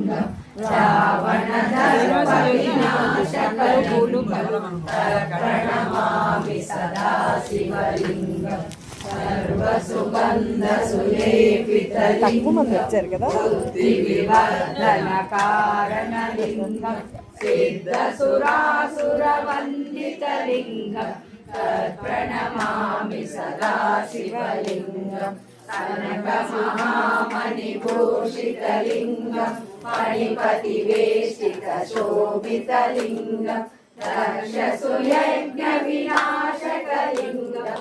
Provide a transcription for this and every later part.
शिवलिङ्गं रावणदर्पविनाशकलिङ्गं प्रणमामि सदा शिवलिङ्गं सर्वसुगन्धसुलेपितलिङ्गं बुद्धिविवर्धनकारणलिङ्गं सिद्धसुरासुरवन्दितलिङ्गं प्रणमामि सदा शिवलिङ्गं कनकमहामणिभूषितलिङ्गं मणिपतिवेष्टितशोभितलिङ्गं दक्षसुयज्ञविनाशकलिङ्गं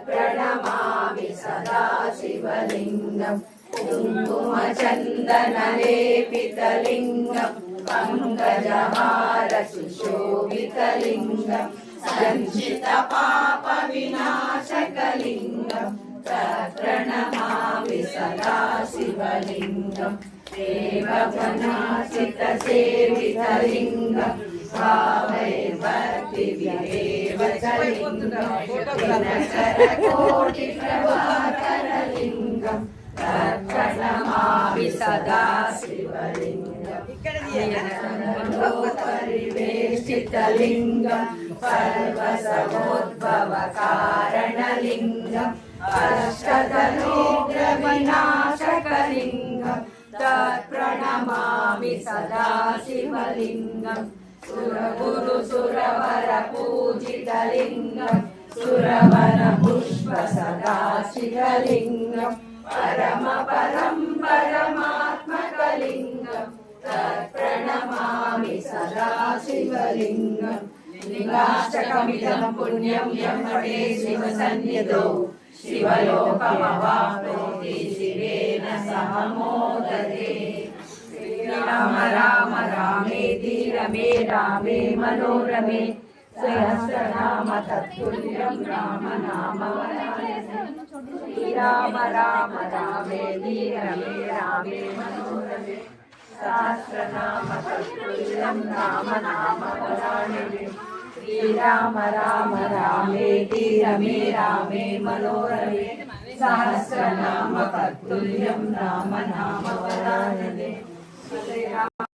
प्रणमामि सदा शिवलिङ्गं कुङ्कुमचन्दनलेपितलिङ्गं पङ्कजहारसुशोभितलिङ्गं सञ्चितपापविनाशकलिङ्गं प्रणमामि सदा शिवलिङ्गं देवगणासितसेवितलिङ्गं भावैर्भक्तिविरेवचलिङ्गं दिनकरकोटिप्रभाकरलिङ्गं प्रणमामि सदा शिवलिङ्गं परिवेष्टितलिङ्गं सर्वसमुद्भवकारणलिङ्गम् अष्टदलोग्रविनाशकलिङ्गं तत्प्रणमामि सदा शिवलिङ्गं सुरगुरुसुरवरपूजितलिङ्गं सुरवरपुष्पसदा शिवलिङ्गं परमात्मकलिङ्गं तत्प्रणमामि सदा शिवलिङ्गं लिङ्गाष्टकमिदं पुण्यं यं पठे शिवसन्निधौ शिवलोकमवाप्नोति शिवेन सह मोदते राम राम रामेति रमे रामे मनोरमे सहस्रनाम तत्तुल्यं राम नाम वरानने श्रीराम राम रामेति रमे रामे मनोरमे सहस्रनाम तत्तुल्यं राम नाम वरानने श्रीराम राम रामेति रमे रामे मनोरमे सहस्रनाम तत्तुल्यं राम नाम वरानने